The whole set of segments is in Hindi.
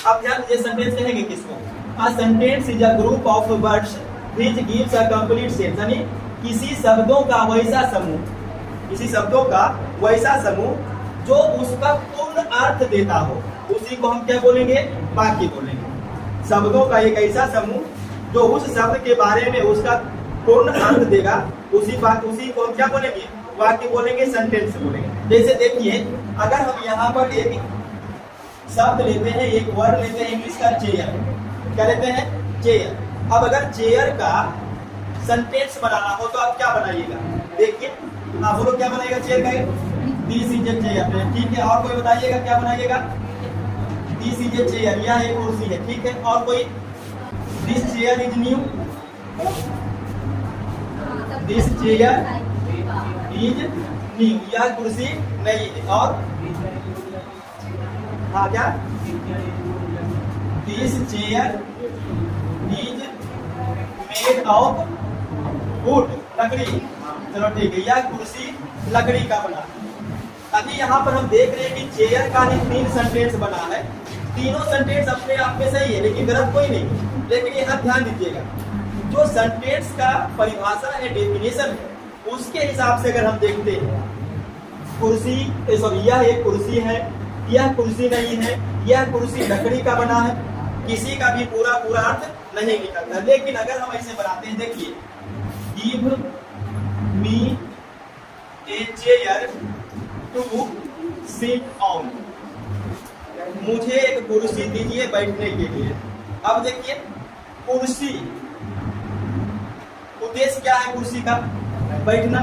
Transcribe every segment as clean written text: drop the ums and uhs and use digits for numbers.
अब ध्यान दीजिए, सेंटेंस कहेंगे किसको? A sentence is a group of words which gives a complete sense, यानी किसी शब्दों का वैसा समूह, किसी शब्दों का वैसा समूह जो उसका पूर्ण अर्थ देता हो, उसी को हम क्या बोलेंगे? वाक्य बोलेंगे। शब्दों का एक ऐसा समूह जो उस शब्द के बारे में उसका पूर्ण अर्थ देगा, उसी को हम क्या बोलेंगे? वाक्य बोलेंगे, सेंटेंस बोलेंगे। जैसे देखिए, अगर हम यहाँ पर एक शब्द लेते हैं, एक वर्ड लेते हैं इंग्लिश का चेयर, क्या लेते हैं? चेयर। अब अगर चेयर का सेंटेंस बनाना हो तो आप क्या बनाइएगा? देखिए, आप बोलो क्या बनाएगा चेयर का? दिस इज ए चेयर, ठीक है। और कोई बताइएगा क्या बनाइएगा? दिस इज ए चेयर, यह एक कुर्सी है, ठीक है। और कोई? This chair is new, this chair is new, यह कुर्सी नई है। और हाँ, क्या? This chair is made of would, लकड़ी। चलो ठीक है, यह कुर्सी लकड़ी का बना। अभी यहाँ पर हम देख रहे हैं कि चेयर का ही 3 सेंटेंस बना है। तीनों सेंटेंस अपने आप में सही है, लेकिन गलत कोई नहीं। लेकिन यहाँ ध्यान दीजिएगा, जो सेंटेंस का परिभाषा है, डेफिनेशन है, उसके हिसाब से अगर हम देखते हैं, कुर्सी, यह एक कुर्सी है, यह कुर्सी नहीं है, यह कुर्सी लकड़ी का बना है, किसी का भी पूरा अर्थ नहीं निकलता। लेकिन अगर हम ऐसे बनाते हैं, देखिए, give me a chair to sit on, मुझे एक कुर्सी दीजिए बैठने के लिए। अब देखिए, कुर्सी, उद्देश्य क्या है कुर्सी का? बैठना।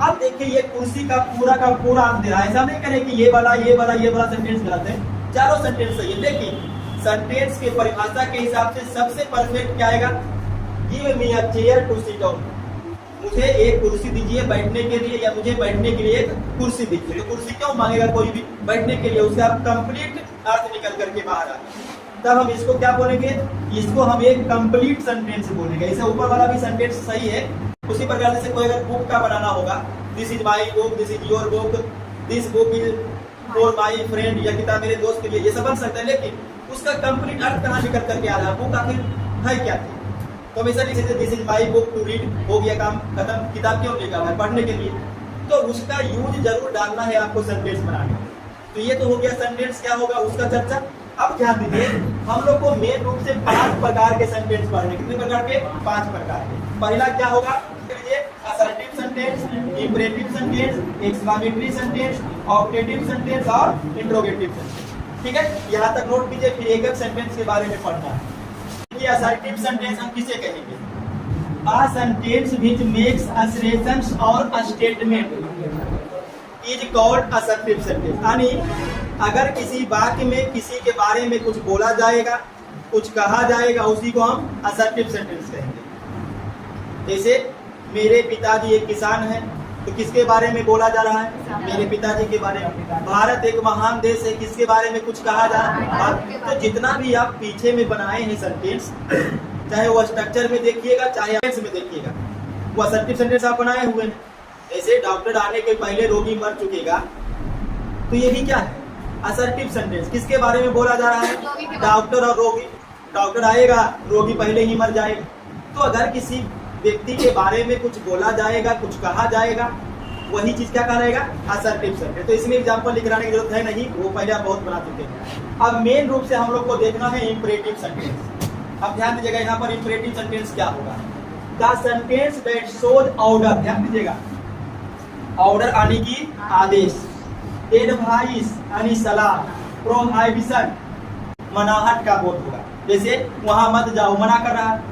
अब देखिए, ये कुर्सी का पूरा अर्थ दे रहा है। ऐसा नहीं करें कि ये वाला सेंटेंस गलत है, चारों सेंटेंस सही है। लेकिन सेंटेंस के परिभाषा के हिसाब से सबसे परफेक्ट क्या आएगा? Give me a chair to sit on, मुझे एक कुर्सी दीजिए बैठने के लिए, या मुझे बैठने के लिए एक कुर्सी दीजिए। तो कुर्सी क्यों मांगेगा कोई भी? बैठने के लिए। उससे आप कंप्लीट अर्थ निकल करके बाहर आ, तब हम इसको क्या बोलेंगे? इसको हम एक कंप्लीट सेंटेंस बोलेंगे। इसे ऊपर वाला भी सेंटेंस सही है। उसी प्रकार से कोई अगर बुक का बनाना होगा, this is my book, this is your book, this book is for my friend, यह किताब मेरे दोस्त के लिए, ये सब बन सकता है। लेकिन उसका कंप्लीट अर्थ कहाँ निकल करके आ रहा है? बुक आखिर है क्या थी? तो हमेशा लिख सकते this is my book to read, हो गया काम खत्म। किताब क्यों लिखा हुआ है? पढ़ने के लिए। तो उसका यूज जरूर डालना है आपको सेंटेंस बनाने। तो ये तो हो गया सेंटेंस क्या होगा उसका चर्चा। अब ध्यान दीजिए, हम लोग को मेन रूप से 5 प्रकार के सेंटेंस पढ़ने। कितने प्रकार के? 5 प्रकार के। पहला क्या होगा? Assertive sentence, imperative sentence, exclamatory sentence, objective sentence और इंट्रोगेटिव सेंटेंस। ठीक है, यहाँ तक नोट कीजिए, फिर एक सेंटेंस के बारे में पढ़ना है। असर्टिव सेंटेंस हम किसे कहेंगे? A sentence which makes assertions or a statement is called assertive sentence। यानी अगर किसी वाक्य में किसी के बारे में कुछ बोला जाएगा, कुछ कहा जाएगा, उसी को हम assertive sentence कहेंगे। जैसे मेरे पिताजी एक किसान हैं, तो किसके बारे में बोला जा रहा है? मेरे पिताजी के बारे में। भारत एक महान देश है, किसके बारे में कुछ कहा जा रहा है? तो जितना भी आप पीछे में बनाए हैं सेंटेंस, चाहे वो स्ट्रक्चर में देखिएगा, चाहे में देखिएगा, वो असर्टिव सेंटेंस आप बनाए हुए हैं। जैसे डॉक्टर आने के पहले रोगी मर चुकेगा, तो ये भी क्या है? Assertive sentence. किसके बारे में बोला जा रहा है? डॉक्टर और रोगी। डॉक्टर आएगा, रोगी पहले ही मर जाएगा। तो अगर किसी व्यक्ति के बारे में कुछ बोला जाएगा, कुछ कहा जाएगा, वही चीज क्या कहलाएगा? Assertive sentence. तो इसमें एग्जांपल लिखने की जरूरत है नहीं, वो पहले आप बहुत बना चुके हैं। अब मेन रूप से हम लोग को देखना है इंपरेटिव सेंटेंस। अब ध्यान दीजिएगा, यहाँ पर इंपरेटिव सेंटेंस क्या होगा? The sentence that shows order. ध्यान दीजिएगा, ऑर्डर यानी कि आदेश, एडवाइस यानी सलाह, प्रोहिबिशन मनाहट का बोध होगा। जैसे वहां मत जाओ, मना कर रहा है।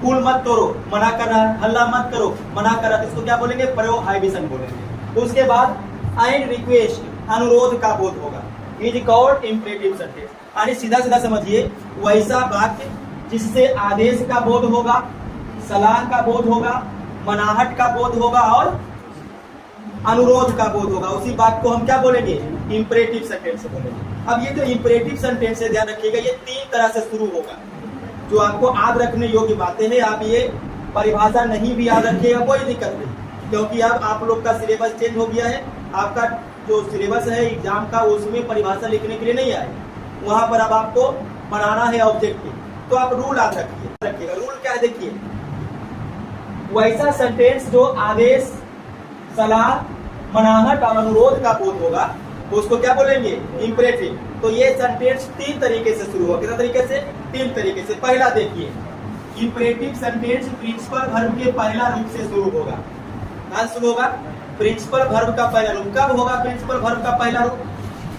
फूल मत तोड़ो, मना कर रहा है। हल्ला मत करो, मना कर रहा है। इसको क्या बोलेंगे? प्रोहिबिशन बोलेंगे। उसके बाद एंड रिक्वेस्ट, अनुरोध का बोध होगा। Is called imperative sentence. यानी सीधा सीधा समझिए, वैसा वाक्य जिससे आदेश का बोध होगा, सलाह का बोध होगा, मनाहट का बोध होगा और अनुरोध का बोध होगा, उसी बात को हम क्या बोलेंगे? इंपरेटिव सेंटेंस बोलेंगे। अब ये जो इंपरेटिव सेंटेंस है, ध्यान रखिएगा, ये 3 तरह से शुरू होगा। जो आपको याद रखने योग्य बातें हैं, आप ये परिभाषा नहीं भी याद रखिएगा, कोई दिक्कत नहीं, क्योंकि अब आप लोग का सिलेबस चेंज हो गया है। आपका जो सिलेबस है एग्जाम का, उसमें परिभाषा लिखने के लिए नहीं आए। वहां पर अब आपको बनाना है ऑब्जेक्टिव, तो आप रूल याद रखिएगा। रूल क्या है देखिए, वैसा सेंटेंस जो आदेश, सलाह, मनाहट और अनुरोध का बोध होगा उसको क्या बोलेंगे, इंपरेटिव। तो ये सेंटेंस 3 तरीके से शुरू होगा। कितना तरीके से, 3 तरीके से। पहला देखिए, इंपरेटिव सेंटेंस प्रिंसिपल वर्ब के पहला रूप से शुरू होगा। कहाँ शुरू होगा, प्रिंसिपल वर्ब का पहला रूप। कब होगा प्रिंसिपल वर्ब का पहला रूप,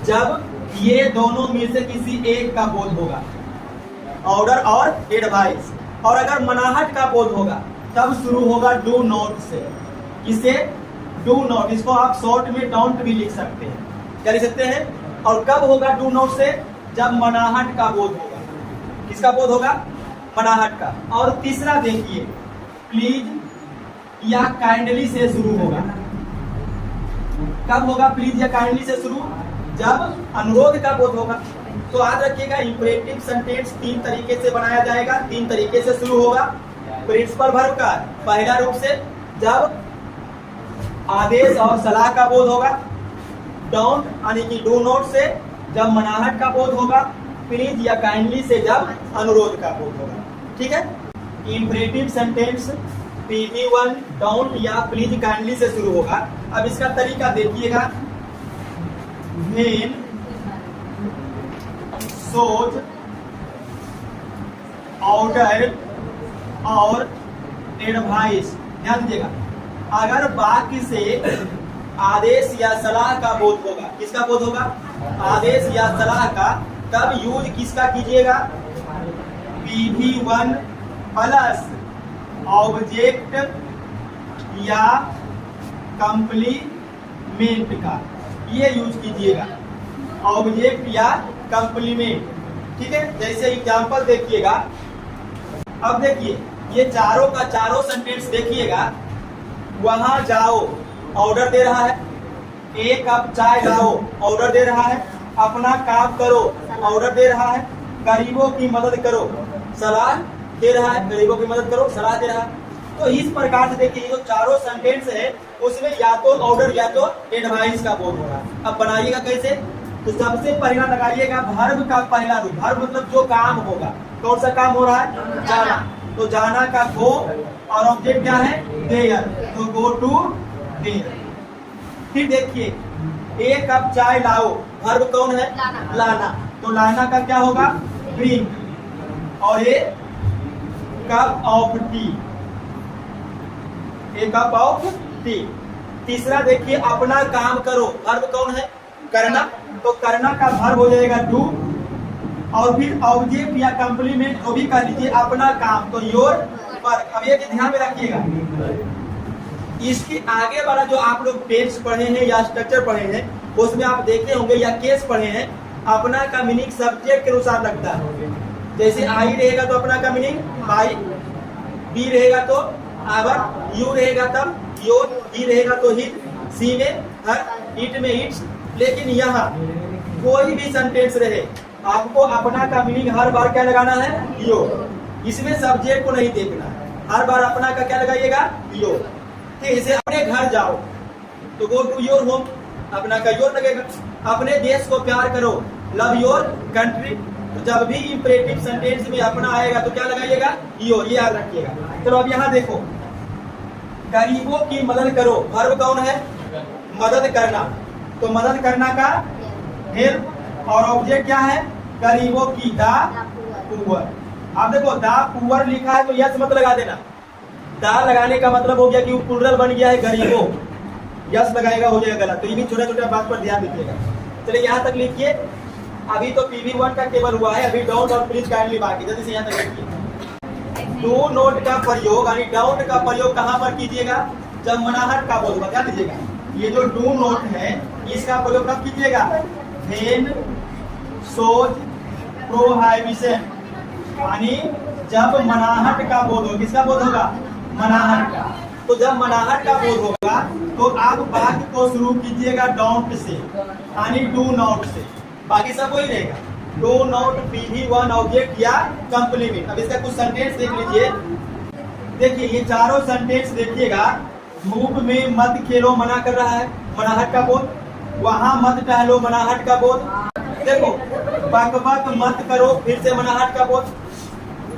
जब ये दोनों में से किसी एक का बोध होगा, ऑर्डर और एडवाइस। और अगर मनाहट का बोध होगा तब शुरू होगा डू नॉट से। इसे डू नॉट, इसको आप शॉर्ट में डोंट भी लिख सकते हैं, क्या लिख सकते हैं। और कब होगा डू नॉट से, जब मनाहट का बोध होगा। किसका बोध होगा, मनाहट का। और तीसरा देखिए, प्लीज या काइंडली से शुरू होगा। कब होगा प्लीज या काइंडली से शुरू, जब अनुरोध का बोध होगा। तो याद रखिएगा, इंपरेटिव सेंटेंस 3 तरीके से बनाया जाएगा, 3 तरीके से शुरू होगा। प्रिंसिपल वर्ब का पहला रूप से, जब आदेश और सलाह का बोध होगा। डोंट यानी कि डू नॉट से, जब मनाहट का बोध होगा। प्लीज या काइंडली से, जब अनुरोध का बोध होगा। ठीक है, इंपरेटिव सेंटेंस PV1 डोंट या प्लीज काइंडली से शुरू होगा। अब इसका तरीका देखिएगा, व्हेन, सोच, ऑर्डर और एडवाइस। ध्यान दीजिएगा, अगर वाक्य से आदेश या सलाह का बोध होगा, किसका बोध होगा, आदेश या सलाह का, तब यूज किसका कीजिएगा, PV1 प्लस ऑब्जेक्ट या कंप्लीमेंट का, ये यूज कीजिएगा, ऑब्जेक्ट या कंप्लीमेंट। ठीक है, जैसे एग्जांपल देखिएगा। अब देखिए, ये चारों का चारों सेंटेंस देखिएगा। वहां जाओ, ऑर्डर दे रहा है। 1 कप चाय लाओ, ऑर्डर दे रहा है। अपना काम करो, ऑर्डर दे रहा है। गरीबों की मदद करो, सलाह दे रहा है। गरीबों की मदद करो, सलाह दे रहा है। तो इस प्रकार से देखिए, जो चारों सेंटेंस है उसमें या तो ऑर्डर या तो एडवाइस का बोध होगा। अब बनाइएगा कैसे, तो सबसे पहला लगाइएगा वर्ब का पहला रूप। वर्ब मतलब जो काम होगा। कौन सा काम हो रहा है, जाना। तो जाना का गो, और ऑब्जेक्ट क्या है, देयर, तो गो टू देयर। फिर देखिए, 1 कप चाय लाओ, वर्ब कौन है, लाना। तो लाना का क्या होगा, ब्रिंग। और ये cup of T, 1 cup of T. तीसरा देखिए, अपना काम करो, वर्ब कौन है, करना। तो करना का वर्ब हो जाएगा डू, और फिर ऑब्जेक्ट या कंप्लीमेंट जो भी कर लीजिए, अपना काम, तो योर वर्क। अब ये ध्यान में रखिएगा, इसके आगे वाला जो आप लोग टेंस पढ़े हैं या स्ट्रक्चर पढ़े हैं, उसमें आप देखे होंगे या केस पढ़े हैं, अपना का मीनिंग सब्जेक्ट के अनुसार लगता है। जैसे आई रहेगा तो अपना का मीनिंग बाई, बी रहेगा तो आवर, यू रहेगा तब योर, ही रहेगा तो हिट, सी में हर, इट में इट्स। लेकिन यहाँ कोई भी सेंटेंस रहे, आपको अपना का मीनिंग हर बार क्या लगाना है, योर। इसमें सब्जेक्ट को नहीं देखना, हर बार अपना का क्या लगाइएगा, योर। ठीक, जैसे अपने घर जाओ तो गो टू योर होम, अपना का योर लगेगा। अपने देश को प्यार करो, लव योर कंट्री। तो जब भी इंपरेटिव सेंटेंस में अपना आएगा तो क्या लगाइएगा, योर, ये याद रखिएगा। चलो अब यहाँ देखो, गरीबों की मदद करो, वर्ब कौन है, मदद करना। तो मदद करना का हेल्प, और ऑब्जेक्ट क्या है, गरीबों की, दा पुअर। अब देखो, दा पुअर लिखा है तो यस मत लगा देना। दा लगाने का मतलब हो गया कि वो प्लुरल बन गया है गरीबों, यस लगाएगा हो जाएगा गलत। तो ये भी छोटे छोटे बात पर ध्यान दीजिएगा। चलिए यहाँ तक लिखिए। अभी तो PV1 का केवल हुआ है, अभी डाउट और प्लीज काइंडली बाकी। जल्दी से यहाँ तक लिखिए। डू नोट का प्रयोग यानी डाउट का प्रयोग कहाँ पर कीजिएगा, जब मनाहट का बोध होगा। ध्यान दीजिएगा, ये जो डू नोट है इसका प्रयोग कब कीजिएगा, व्हेन सोच प्रोहाइबिशन, यानी जब मनाहट का बोध हो। किसका बोध होगा, मनाहट का। तो जब मनाहट का बोध होगा तो आप वाक्य को शुरू कीजिएगा डोंट से, यानी डू नॉट से। बाकी सब वही रहेगा, डू नॉट, PV1, ऑब्जेक्ट या कंप्लीमेंट। अब इसका कुछ सेंटेंस देख लीजिए। देखिए, ये चारों सेंटेंस देखिएगा। धूप में मत खेलो मना कर रहा है, मनाहट का बोध। वहां मत टहलो, मनाहट का बोध। देखो, बक बक मत करो, फिर से मनाहट का बोल,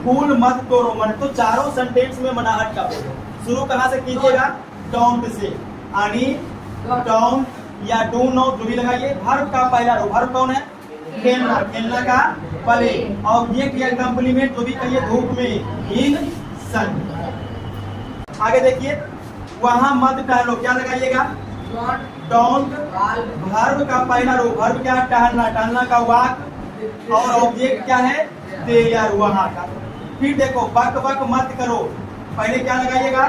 फूल मत तोड़ो मन। तो चारों सेंटेंस में मनाहट का बोल। शुरू कहाँ से कीजिएगा? डोंट से, यानी डोंट या डू नॉट जो भी लगाइए। वर्ब का पहला रूप, वर्ब कौन है? खेलना, खेलना का प्ले। ऑब्जेक्ट या कॉम्प्लीमेंट जो भी कहिए धूप में, इन सन। आगे देखिए, वहां मत टहलो, क्या लगाइएगा? डोंट। वर्ब का पहला रूप, वर्ब क्या? टहलना, टहलना का वॉक, और ऑब्जेक्ट क्या है? देयर, वहां का। फिर देखो, बक बक मत करो, पहले क्या लगाइएगा?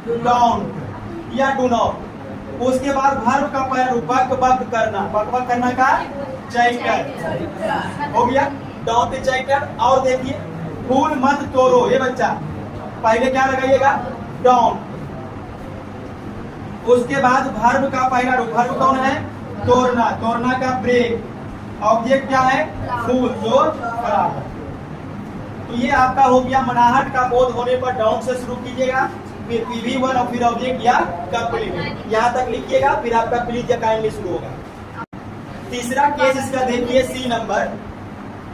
डोंट या डू नॉट। उसके बाद वर्ब का पहला रूप, बक बक करना, बक बक करना का चैटर हो गया, डोंट चैटर। और देखिए, फूल मत तोड़ो, ये बच्चा पहले क्या लगाइएगा? डोंट। उसके बाद वर्ब का पहला रूप, वर्ब कौन है? तोड़ना, तोड़ना का ब्रेक, ऑब्जेक्ट क्या है? फूल, जो खराब है। तो ये आपका हो गया मनाहट का बोध होने पर डाउन से शुरू कीजिएगा, फिर PV1 और फिर ऑब्जेक्ट या कॉम्प्लीमेंट, यहाँ तक लिखिएगा, फिर आपका प्लीज या काइंडली शुरू होगा। तीसरा केस इसका देखिए, C नंबर।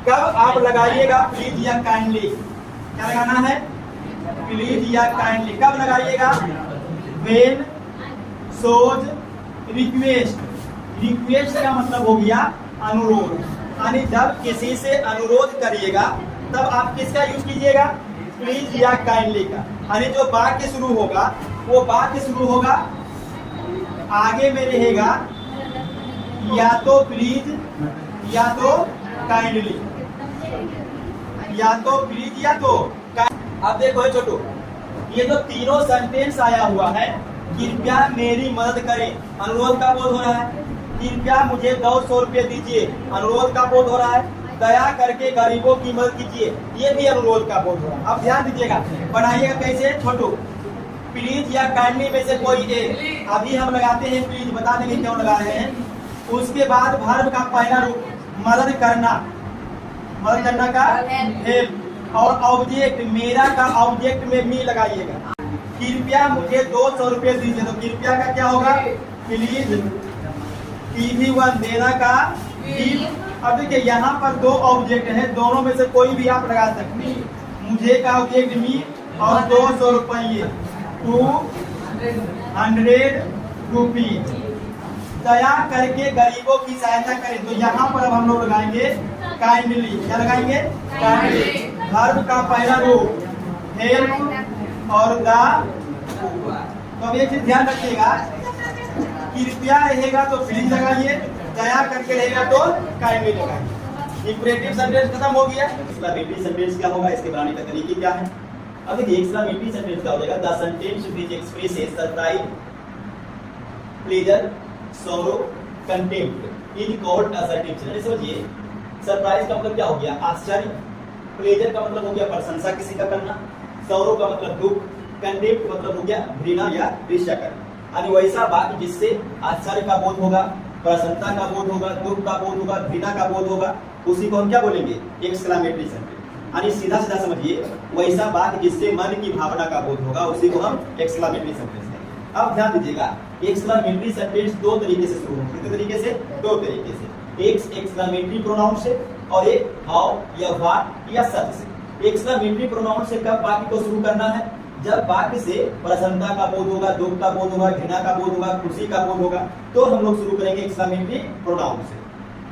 कब आप लगाइएगा प्लीज या काइंडली? क्या लगाना है? प्लीज या काइंडली। कब लगाइएगा? When shows request. रिक्वेस्ट का मतलब हो गया अनुरोध, यानी जब किसी से अनुरोध करिएगा तब आप किसका यूज कीजिएगा? प्लीज या काइंडली का। यानी जो वाक्य शुरू होगा, वो वाक्य शुरू होगा, आगे में रहेगा या तो प्लीज या तो काइंडली, या तो प्लीज या तो। अब देखो छोटू, ये जो तीनों सेंटेंस आया हुआ है, कृपया मेरी मदद करें, अनुरोध का बोध हो रहा है। कृपया मुझे 200 रुपये दीजिए, अनुरोध का बोध हो रहा है। दया करके गरीबों की मदद कीजिए, ये भी अनुरोध का बोध हो रहा है। अब ध्यान दीजिएगा, बनाइएगा कैसे छोटू? प्लीज या काइंडली में से कोई एक। अभी हम लगाते हैं प्लीज, बता देंगे क्यों लगा रहे हैं। उसके बाद वर्ब का पहला रूप, मदद करना, मदद करना का हेल्प, और ऑब्जेक्ट, मेरा का ऑब्जेक्ट में मी लगाइएगा। कृपया मुझे 200 रुपये दीजिए, तो कृपया का क्या होगा? प्लीज। PV1 देना का गिव। अब देखिए, यहाँ पर दो ऑब्जेक्ट है, दोनों में से कोई भी आप लगा सकते हैं। मुझे का ऑब्जेक्ट मी और 200 रुपये, 200 रुपीज। दया करके गरीबों की सहायता करें, तो यहाँ पर अब हम लोग लगाएंगे काइंडली। क्या लगाएंगे? काइंडली। वर्ब का पहला रूप हेल्प और द। तो अब एक चीज ध्यान रखिएगा, कृपया रहेगा तो प्लीज लगाइए, दया करके रहेगा तो काइंडली लगाइए। इंपरेटिव सेंटेंस खत्म हो गया। एक्सक्लेमेटरी सेंटेंस क्या होगा, इसके बनाने का तरीके क्या है? अब देखिए, एक्सक्लेमेटरी सेंटेंस क्या हो जाएगा? The sentence which expresses surprise, pleasure, sorrow, contempt is called assertive change. समझिए, सरप्राइज का मतलब क्या हो गया? आश्चर्य। प्लेजर का मतलब हो गया प्रशंसा किसी का करना। सॉरो का मतलब दुख। कंटेम्प्ट मतलब हो गया घृणा या ईर्ष्या करना। यानी वैसा वाक्य जिससे आश्चर्य का बोध होगा, प्रसन्नता का बोध होगा, दुख का बोध होगा, घृणा का बोध होगा, उसी को हम क्या बोलेंगे? Exclamatory sentence. यानी सीधा सीधा समझिए, वैसा वाक्य जिससे मन की भावना का बोध होगा, उसी को हम एक्सक्लेमेटरी सेंटेंस कहेंगे। अब ध्यान दीजिएगा, एक्सक्लेमेटरी सेंटेंस दो तरीके से शुरू होंगे। कितने तरीके से? दो तरीके से। एक एक्सक्लेमेटरी प्रोनाउन से और एक हाउ या व्हाट या सच से। एक्सक्लेमेटरी प्रोनाउन से कब वाक्य को शुरू करना है? जब वाक्य से प्रसन्नता का बोध होगा, दुख का बोध होगा, घृणा का बोध होगा, खुशी का बोध होगा, तो हम लोग शुरू करेंगे एक्सक्लेमेटरी प्रोनाउन से।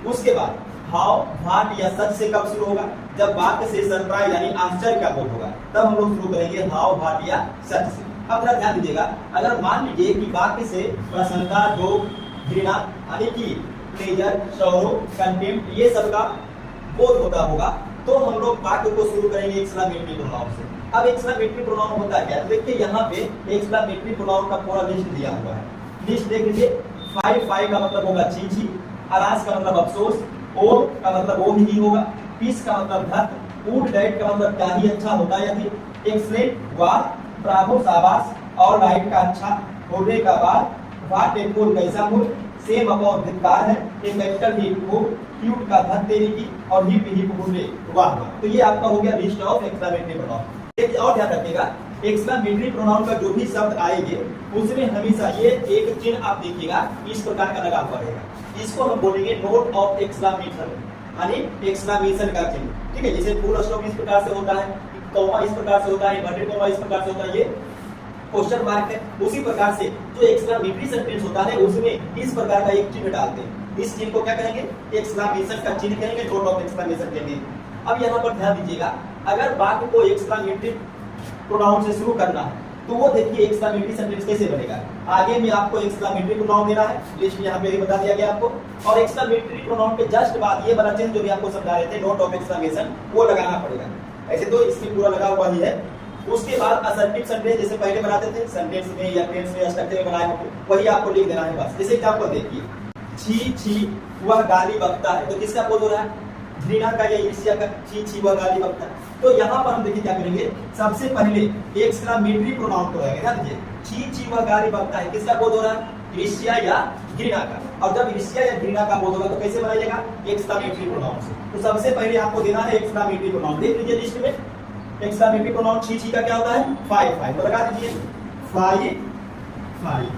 उसके बाद हाउ, व्हाट या सच से कब शुरू होगा? जब वाक्य से सरप्राइज यानी आश्चर्य का बोध होगा, तब हम लोग शुरू करेंगे हाउ, व्हाट या सच से। अब जरा ध्यान दीजिएगा, अगर मान लीजिए कि वाक्य से प्रसन्नता, दुख, घृणा यानी कि प्लेजर, सॉरो, कंटेम्प्ट ये सब का बोध होता होगा, तो हम लोग वाक्य को शुरू करेंगे एक्सक्लेमेटरी प्रोनाउन से। अब एक्सक्लेमेटरी प्रोनाउन होता है क्या? देखिए, यहाँ पे एक्सक्लेमेटरी प्रोनाउन का पूरा लिस्ट दिया हुआ है। लिस्ट देख लीजिए। फाइव का मतलब होगा चींची, अरास का मतलब अफसोस, ओ का मतलब वो ही होगा, पीस का मतलब धत, गुड डेट का मतलब क्या ही अच्छा होता है यदि, एक्सलेंट वाह, ब्रावो शाबाश, और राइट का अच्छा, होने का बाद, वाट ए फूल कैसा फूल, सेम अपॉन धिक्कार है, एक कैपिटल ही खूब, क्यूट का धत तेरी की, और हिप हिप हुर्रे वाह। तो ये आपका हो गया लिस्ट ऑफ एक्सक्लेमेटरी प्रोनाउन। एक और ध्यान रखिएगा, एक्सक्लेमेटरी प्रोनाउन का जो भी शब्द आएंगे उसमें हमेशा ये एक चिन्ह आप देखिएगा, इस प्रकार का लगा हुआ रहेगा। इसको हम बोलेंगे नोट ऑफ एक्सक्लेमेशन। यानी एक्सक्लेमेशन का चिन्ह, ठीक है। जैसे फुल स्टॉप इस प्रकार से होता है, कॉमा इस प्रकार से होता है, इन्वर्टेड कॉमा इस प्रकार से होता है, ये क्वेश्चन मार्क है। उसी प्रकार से जो एक्सक्लेमेटरी सेंटेंस होता है उसमें इस प्रकार का एक चिन्ह डालते हैं। इस चिन्ह को क्या कहेंगे? एक्सक्लेमेशन का चिन्ह कहेंगे, नोट ऑफ एक्सक्लेमेशन कहेंगे। अब यहाँ पर ध्यान दीजिएगा, अगर वाक्य को एक्सक्लेमेटरी प्रोनाउन से शुरू करना है तो वो देखिए एक्सक्लेमेटरी सेंटेंस कैसे बनेगा। आगे में आपको एक्सक्लेमेटरी प्रोनाउन देना है, लिस्ट यहाँ पे बता दिया गया आपको, और एक्सक्लेमेटरी प्रोनाउन के जस्ट बाद ये वाला चिन्ह जो भी आपको समझा रहे थे, नोट ऑफ एक्सक्लेमेशन, वो लगाना पड़ेगा। ऐसे तो इसमें पूरा लगा हुआ ही है। उसके बाद असर्टिव सेंटेंस जैसे पहले बनाते थे, सेंटेंस में या टेंस में या स्ट्रक्चर में बनाए होंगे, वही आपको लिख देना है बस। जैसे एग्जांपल देखिए, छी छी वह गाली बकता है, तो किसका बोध हो रहा है? घृणा का या ईर्ष्या का, छी छी वह गाली बकता है। तो यहाँ पर हम देखिए क्या करेंगे, सबसे पहले एक्सक्लेमेटरी प्रोनाउन को लगाएंगे। ध्यान दीजिए, छी छी वह गाली बकता है, किसका बोध हो रहा है? ईर्ष्या या घृणा का। और जब ईर्ष्या या घृणा का बोध होगा तो कैसे बनाइएगा? एक्सक्लेमेटरी प्रोनाउन से। तो सबसे पहले आपको देना है एक्सक्लेमेटरी प्रोनाउन। देख लीजिए लिस्ट में एक्सक्लेमेटरी प्रोनाउन छी छी का क्या होता है? फाइव फाइव, तो लगा दीजिए फाइव फाइव,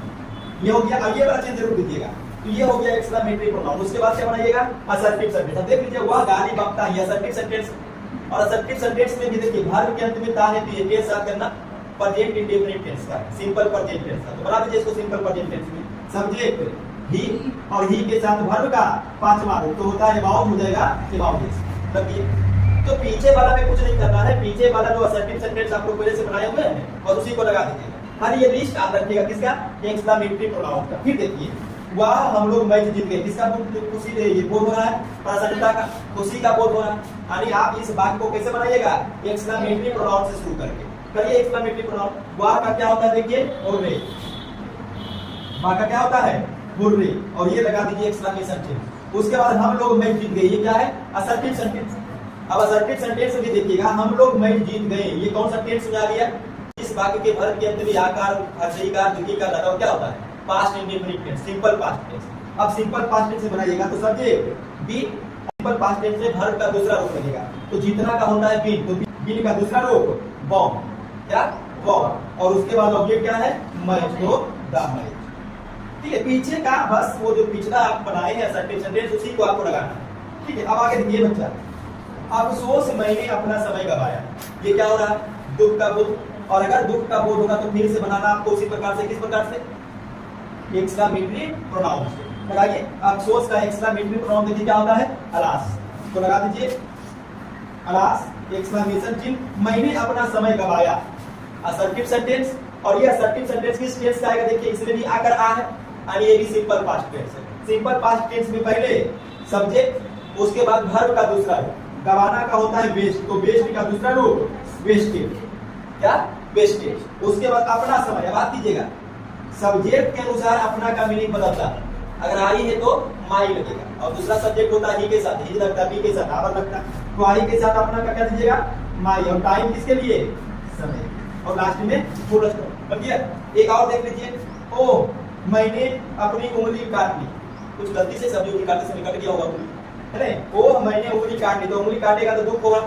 ये हो गया। अब ये वाला चीज जरूर दीजिएगा, तो ये हो गया एक्सक्लेमेटरी प्रोनाउन। उसके बाद क्या बनाइएगा? Assertive sentence. देख लीजिए, वह गाली बकता है, असर्टिव सेंटेंस। और असर्टिव सेंटेंस में भी देखिए वर्ब के अंत में ता है, तो ये टेंस याद करना, प्रेजेंट इंडेफिनिट टेंस का, सिंपल प्रेजेंट टेंस का। तो बना दीजिए इसको सिंपल प्रेजेंट टेंस में। सब्जेक्ट ही और ही के साथ वर्ब का पांचवा रूप तो होता है अबाउट, हो जाएगा अबाउट। रखिए, तो पीछे वाला में कुछ नहीं करना है, पीछे वाला जो असर्टिव सेंटेंस आप लोग पहले से बनाए हुए हैं और उसी को लगा दीजिए। हर ये लिस्ट आप रखिएगा किसका? एक्सक्लेमेटरी प्रोनाउन का। फिर देखिए, वाह हम लोग मैच जीत गए, किसका खुशी ये बोध हो रहा है? प्रसन्नता का, खुशी का बोध हो रहा है। यानी आप इस वाक्य को कैसे बनाइएगा? एक्सक्लेमेटरी प्रोनाउन से शुरू करके करिए एक्सक्लेमेटरी प्रोनाउन। वाह का क्या होता है? देखिए हुर्रे, वाह का क्या होता है? हुर्रे, और ये लगा दीजिए एक्सक्लेमेशन चिन्ह। उसके बाद हम लोग मैच जीत गए, ये क्या है? Assertive sentence. अब असर्टिव सेंटेंस में देखिएगा, हम लोग मैच जीत गए, ये कौन सा टेंस में आ गया? इस वाक्य के वर्ब के अंत में आकार, हर्षयिकार, द्वितीयकार लगा क्या होता है? Past indefinite tense, simple past tense. अब सिंपल पास्ट टेंस से बनाइएगा तो subject be, simple past tense में वर्ब का दूसरा रूप लगेगा। तो जितना का होता है बीन, तो बीन का दूसरा रूप बॉम, क्या? बॉम। और उसके बाद ऑब्जेक्ट क्या है? मैच, तो द मैच। ठीक है, पीछे का बस वो जो पिछला आप बनाए हैं असर्टिव सेंटेंस, उसी को आपको लगाना है। ठीक है, अब आगे देखिए बच्चा, अफसोस मैंने अपना समय गवाया, ये क्या हो रहा है? दुख का बोध। और अगर दुख का बोध होगा तो फिर से बनाना आपको उसी प्रकार से, किस प्रकार से? एक्सक्लेमेटरी प्रोनाउन से लगाइए। अफसोस का एक्सक्लेमेटरी प्रोनाउन देखिए क्या होता है? अलास, तो लगा दीजिए अलास, एक्सक्लेमेशन चिन्ह। मैंने अपना समय गवाया, असर्टिव सेंटेंस। और ये असर्टिव सेंटेंस किस टेंस का आएगा? देखिए इसमें भी आकर आ है, और ये भी सिंपल पास्ट टेंस है। सिंपल पास्ट टेंस में पहले सब्जेक्ट, उसके बाद वर्ब का दूसरा रूप। गवाना का होता है वेस्ट, तो वेस्ट का दूसरा रूप वेस्टेज, क्या? वेस्टेज। उसके बाद अपना समय, बात कीजिएगा, सब्जेक्ट के अनुसार अपना का मीनिंग बदलता है। अगर आई है तो माई लगेगा, और दूसरा सब्जेक्ट होता है ही के साथ, ही लगता है, बी के साथ आवर लगता है, तो आई के साथ अपना का क्या दीजिएगा? माई। और टाइम किसके लिए? समय। और लास्ट में फुल स्टॉप। एक और देख लीजिए, ओ मैंने अपनी उंगली काट ली, कुछ गलती से सब्जी काटते समय कट गया होगा उंगली, है ना? ओ मैंने उंगली काट ली, तो उंगली काटेगा तो दुख होगा,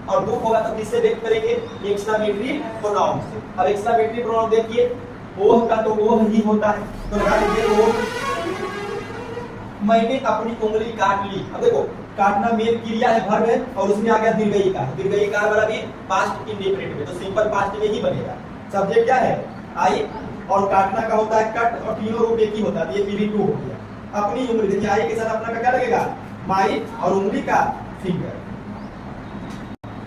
और दुख होगा तो किससे व्यक्त करेंगे? एक्सक्लेमेटरी प्रोनाउन से। अब एक्सक्लेमेटरी प्रोनाउन देखिए, ओह का तो ओह ही होता है, तो लगा लीजिए ओह। मैंने अपनी उंगली काट ली, अब देखो काटना मेन क्रिया है, वर्ब है, और उसमें आ गया दीर्घईकार, दीर्घईकार वाला भी पास्ट इंडेफिनिट में, तो सिंपल पास्ट में ही बनेगा। सब्जेक्ट क्या है? आई, और काटना का होता है कट, और तीनों रूप एक ही होता है, ये पीवी 2 हो गया। अपनी उंगली देखिए, आई के साथ अपना का क्या लगेगा? माई, और उंगली का फिंगर।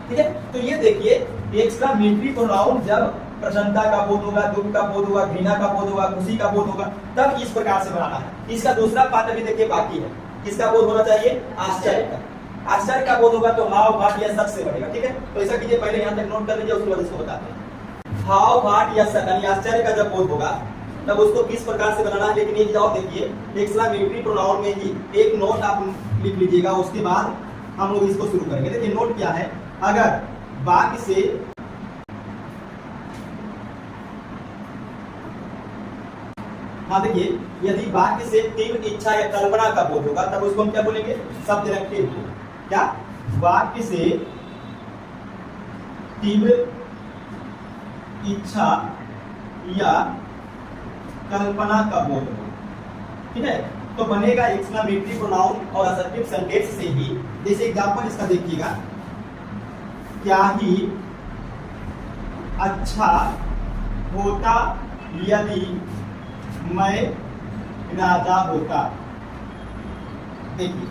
ठीक है, तो ये देखिए एक्सक्लेमेटरी प्रोनाउन जब प्रसन्नता का बोध होगा, दुख का बोध होगा, घृणा का बोध होगा, खुशी का बोध होगा, तब इस प्रकार से बनाना है। इसका दूसरा पार्ट भी देखिए बाकी है, किसका बोध होना चाहिए? आश्चर्य का। आश्चर्य का बोध होगा तो हाव भाट या शक से बढ़ेगा। ठीक है, तो ऐसा कीजिए, पहले यहाँ तक नोट कर लीजिए, उसके बाद इसको बताते हैं। हाव भाट या शक, यानी आश्चर्य का जब बोध होगा तब उसको किस प्रकार से बनाना है। लेकिन ये जवाब देखिए, एक्सक्लेमेटरी प्रोनाउन में ही एक नोट आप लिख लीजिएगा, उसके बाद हम लोग इसको शुरू करेंगे। देखिए नोट क्या है, अगर वाक्य से हाँ देखिए, यदि वाक्य से तीव्र इच्छा या कल्पना का बोध होगा तब उसको हम क्या बोलेंगे? सब्जेक्टिव। क्या? वाक्य से तीव्र इच्छा या कल्पना का बोध होगा, ठीक है, तो बनेगा एक्सक्लेमेटरी प्रोनाउन और असर्टिव सेंटेंस से ही। जैसे एग्जांपल इसका देखिएगा, क्या ही अच्छा होता यदि मैं राजा होता। देखिए,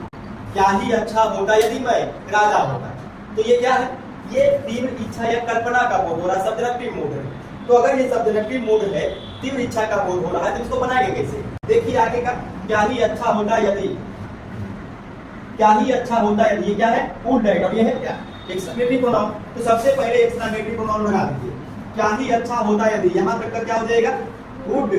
क्या ही अच्छा होता यदि मैं राजा होता। तो ये क्या है, ये तीव्र इच्छा या कल्पना का बोध हो रहा है, सब्जेक्टिव मूड है। तो अगर ये सब्जेक्टिव मूड है, तीव्र इच्छा का बोध हो रहा है, तो इसको बनाएंगे कैसे? देखिए आगे का, क्या ही अच्छा होता यदि, क्या ही अच्छा होता यदि, ये क्या है, वुड दैट, और ये है क्या, एक्सक्लेमेटरी प्रोनाउन। तो सबसे पहले एक्सक्लेमेटरी प्रोनाउन लगा दीजिए, क्या ही अच्छा होता यदि, यहां तक का क्या हो जाएगा, वुड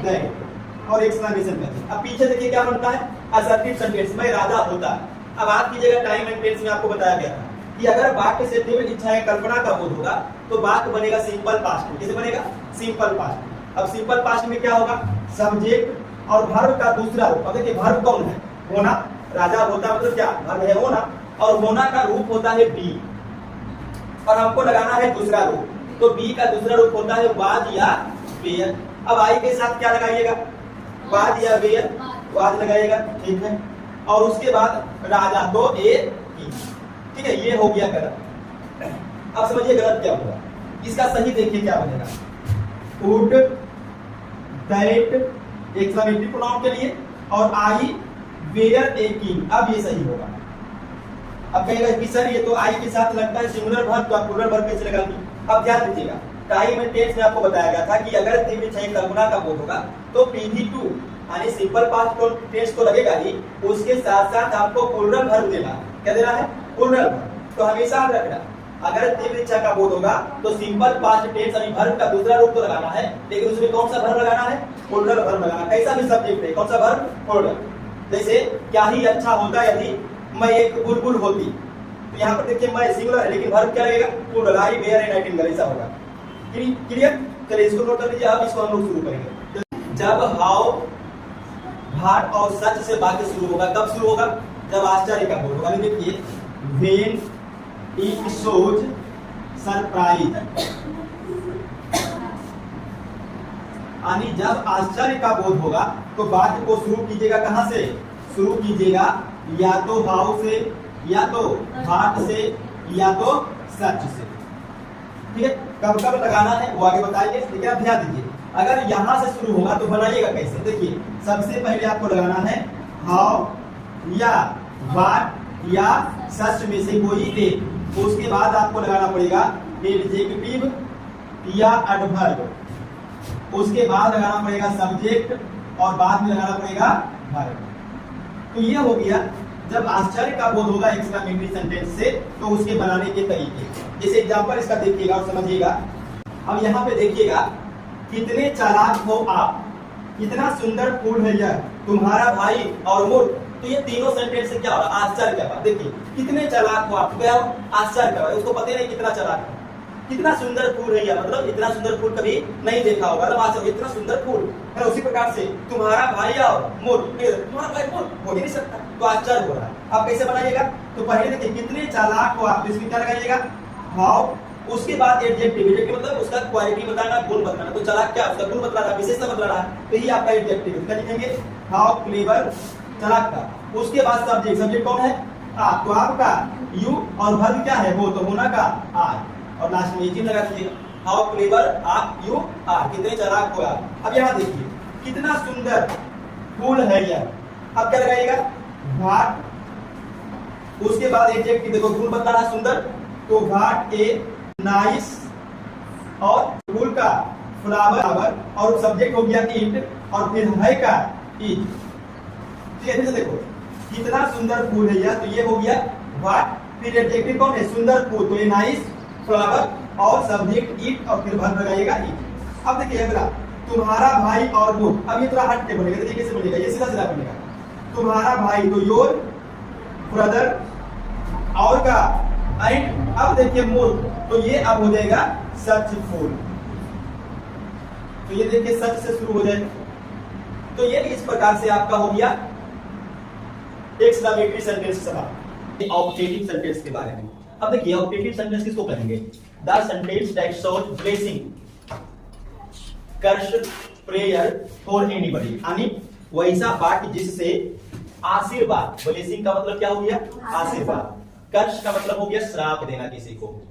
दैट और एक्सक्लेमेशन करके। अब पीछे देखिए क्या बनता है, असर्टिव सेंटेंस, मैं राजा होता। अब आप कीजिएगा, टाइम एंड टेंस में आपको बताया गया था कि अगर वाक्य से तीव्र इच्छा या कल्पना का बोध होगा तो वाक्य बनेगा सिंपल पास्ट में। कैसे बनेगा, सिंपल पास्ट। अब सिंपल पास्ट में क्या होगा, सब्जेक्ट और वर्ब का दूसरा रूप। अब देखिए वर्ब कौन है, होना। राजा होता मतलब क्या, वर्ब है होना, और होना का रूप होता है बी, और हमको लगाना है दूसरा रूप। तो बी का दूसरा रूप होता है वाज या वेयर। अब आई के साथ क्या लगाइएगा, वाज या वेयर, वाज लगाइएगा, ठीक है। और उसके बाद राजा, तो ए, ठीक है, ये हो गया गलत। अब समझिए गलत क्या होगा, इसका सही देखिए क्या बनेगा, वुड दैट एक्सक्लेमेटरी प्रोनाउन के लिए, और आई वेयर ए किंग। अब ये सही होगा। अब कहेगा कि सर ये तो आई के साथ लगता है सिंगुलर वर्ब, तो आप प्लूरल वर्ब कैसे लगा दी? अब ध्यान दीजिएगा, टाइम एंड टेंस में आपको बताया गया था कि अगर तीव्र इच्छा या कल्पना का बोध होगा तो PV2 यानी सिंपल पास्ट टेंस तो लगेगा ही, उसके साथ साथ आपको प्लूरल वर्ब देना। क्या देना है, प्लूरल वर्ब। तो हमेशा याद रखना, अगर तीव्र इच्छा का बोध होगा तो सिंपल पास्ट टेंस यानी वर्ब का दूसरा रूप तो लगाना है, लेकिन उसमें कौन सा वर्ब लगाना है, प्लूरल वर्ब लगाना। कैसा भी सब्जेक्ट है, कौन सा वर्ब, प्लूरल। जैसे क्या ही अच्छा होता यदि मैं एक बुलबुल होती, तो यहाँ पर देखिए मैं सिंगुलर है लेकिन वर्ब क्या रहेगा, plural, I were a nightingale, ऐसा होगा। क्लियर? चलिए इसको नोट कर लीजिए। अब इसको हम लोग शुरू करेंगे। जब हाउ भाट और सच से वाक्य शुरू होगा, कब शुरू होगा, जब आश्चर्य का बोध होगा। देखिए, व्हेन इट शोज सरप्राइज, यानी जब आश्चर्य का बोध होगा तो वाक्य को शुरू कीजिएगा कहां से, शुरू कीजिएगा या तो हाउ से, या तो भाट से, या तो सच से। ठीक है, कब कब लगाना है वो आगे बताइए, लेकिन आप ध्यान दीजिए, अगर यहां से शुरू होगा तो बनाइएगा कैसे। देखिए, सबसे पहले आपको लगाना है हाउ या व्हाट या सच में से कोई एक। उसके बाद आपको लगाना पड़ेगा एडजेक्टिव या एडवर्ब। उसके बाद लगाना पड़ेगा सब्जेक्ट और बाद में लगाना पड़ेगा वर्ब। तो ये हो गया जब आश्चर्य का बोध होगा एक्सक्लेमेटरी सेंटेंस से, तो उसके बनाने के तरीके। जैसे एग्जांपल इसका देखिएगा और समझिएगा। अब यहाँ पे देखिएगा, कितने चालाक हो आप, कितना सुंदर फूल है यह तुम्हारा भाई और मूर्ख। तो ये तीनों सेंटेंस से क्या हो रहा है, आश्चर्य का बात। देखिए, कितने चालाक हो आप, क्या आश्चर्य का, उसको पता नहीं कितना चालाक है। कितना सुंदर फूल है यह, मतलब इतना सुंदर फूल कभी नहीं देखा होगा, मतलब आश्चर्य, इतना सुंदर फूल है। उसी प्रकार से तुम्हारा भाई और मूर्ख, तुम्हारा भाई मूर्ख हो ही नहीं सकता, तो आश्चर्य हो रहा है। आप कैसे बनाइएगा, तो पहले देखिए कितने चालाक हो आप, तो इसमें क्या लगाइएगा, हाउ। उसके बाद एडजेक्टिव, मतलब उसका क्वालिटी बताना, गुण बताना। तो चालाक क्या, उसका गुण बतला रहा है, विशेषता बतला रहा है, तो ये आपका एडजेक्टिव। क्या लिखेंगे, हाउ क्लेवर, चालाक का। उसके बाद सब्जेक्ट, सब्जेक्ट कौन है, आप, तो आपका यू, और वर्ब क्या है, वो, तो होना का आर, और लास्ट में एक लगा दीजिएगा, हाउ क्लेवर आप यू आर, कितने चालाक हो आप। अब यहाँ देखिए, कितना सुंदर फूल है यह। अब क्या लगाइएगा, व्हाट। उसके बाद एडजेक्टिव, देखो फूल बता रहा सुंदर, तो व्हाट ए नाइस, और फूल का फ्लावर, और सब्जेक्ट हो गया इट, और फिर है का इट। ठीक है, देखो कितना सुंदर फूल है यह, तो ये हो गया व्हाट। फिर एडजेक्टिव कौन है, सुंदर फूल, तो ये नाइस फ्लावर, और सब्जेक्ट इट, और फिर वर्ब लगाइएगा इट। अब देखिए अगला, तुम्हारा भाई और मूर्ख। अब ये थोड़ा हट के बनेगा, देखिए कैसे बनेगा, ये सीधा सीधा बनेगा, तुम्हारा भाई, तो योर ब्रदर, और का एंड। अब देखिए मूर्ख, तो ये अब हो जाएगा सचफुल। तो ये देखिए सच से शुरू हो जाएगा। तो ये इस प्रकार से आपका हो गया एक्सक्लेमेटरी सेंटेंस सवाल। ऑब्जेक्टिव सेंटेंस के बारे में अब देखिए, ऑब्जेक्टिव सेंटेंस किसको कहेंगे, the sentence that shows blessing, curse, prayer for anybody, यानी वैसा वाक्य जिससे आशीर्वाद, ब्लेसिंग का मतलब क्या हो गया? आशीर्वाद। कर्ष का मतलब हो गया श्राप देना किसी को,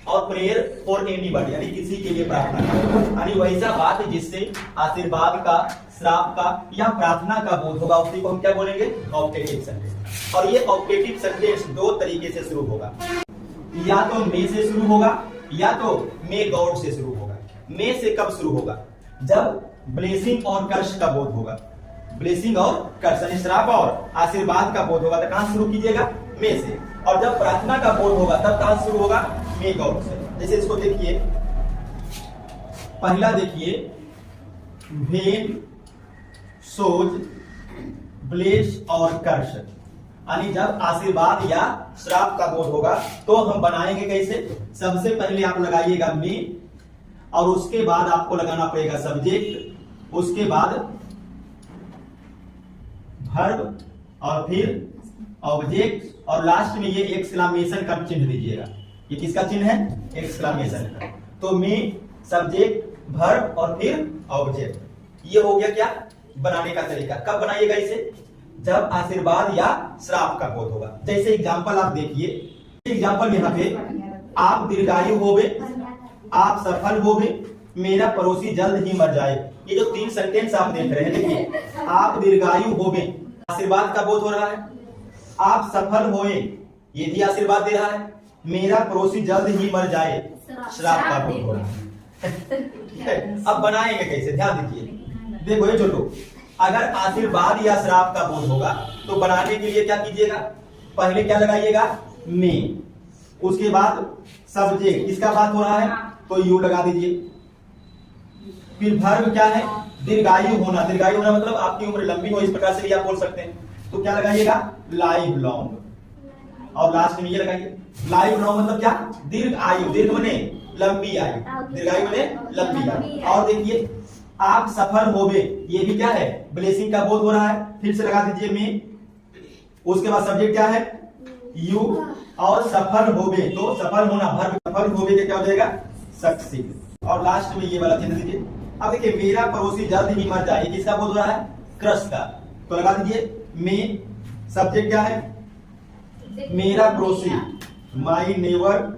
और प्रेयर फॉर एनीबॉडी यानी किसी के लिए प्रार्थना करना, यानी वैसा वाक्य जिससे आशीर्वाद का, श्राप का या प्रार्थना का बोध होगा, उसी को हम क्या बोलेंगे? Optative sentence. और ये ऑप्टेटिव सेंटेंस दो तरीके से शुरू होगा, या तो मे से शुरू होगा या तो मे गॉड से शुरू होगा। मे से कब शुरू होगा? जब ब्लेसिंग और कर्ष का बोध होगा, ब्लेसिंग और कर्ष यानी श्राप और आशीर्वाद का बोध होगा तो कहां शुरू कीजिएगा? मे से। और जब प्रार्थना का बोध होगा तब कहां शुरू होगा? मे गॉड से। जैसे इसको देखिए, पहला देखिए, वेन, सोज, ब्लेस और कर्ष, यानी जब आशीर्वाद या श्राप का बोध होगा तो हम बनाएंगे कैसे? सबसे पहले आप लगाइएगा मे, और उसके बाद आपको लगाना पड़ेगा सब्जेक्ट, उसके बाद वर्ब, और फिर ऑब्जेक्ट, और लास्ट में ये एक्सक्लेमेशन का चिन्ह दीजिएगा। ये किसका चिन्ह है? एक्सक्लेमेशन का। तो मे, सब्जेक्ट, वर्ब और फिर ऑब्जेक्ट। ये हो गया क्या? बनाने का तरीका। कब बनाइएगा इसे? जब आशीर्वाद या श्राप का बोध होगा। जैसे एग्जांपल आप देखिए, एग्जांपल यहाँ पे, आप दीर्घायु होवे, आप सफल होवे, मेरा पड़ोसी जल्द ही मर जाए। ये जो तीन सेंटेंस आप देख रहे हैं, देखिए, आप दीर्घायु होवे, आशीर्वाद का बोध हो रहा है। आप सफल होए, ये भी आशीर्वाद दे रहा है। मेरा पड़ोसी जल्द ही मर जाए, श्राप का बोध हो रहा है। अब बनाएंगे कैसे? ध्यान दीजिए, देखो ये छोटू, अगर आशीर्वाद या श्राप का बोध होगा तो बनाने के लिए क्या कीजिएगा? पहले क्या लगाइएगा? मे, उसके बाद सब्जेक्ट, किसका बात हो रहा है तो यू लगा दीजिए। फिर वर्ब क्या है? दीर्घायु होना। दीर्घायु होना मतलब आपकी उम्र लंबी हो, इस प्रकार से भी आप बोल सकते हैं। तो क्या लगाइएगा? Life long. और लास्ट में ये लगाइए, लाइफ लॉन्ग मतलब क्या? दीर्घ आयु। दीर्घ बने लंबी आयु, दीर्घायु बने लंबी आयु। और देखिए, आप सफल होवे, ये भी क्या है? ब्लेसिंग का बोध हो रहा है। फिर से लगा दीजिए मे, उसके बाद सब्जेक्ट क्या है? यू, और सफल होवे, तो सफल होना, वर्ब सफल होवे का क्या हो जाएगा? सक्सीड। और लास्ट में ये वाला चिन्ह दीजिए। अब देखिए, मेरा पड़ोसी जल्द ही मर जाए, किसका बोध हो रहा है? क्रश का। तो लगा दीजिए मे, सब्जेक्ट क्या है? मेरा पड़ोसी, माई नेबर,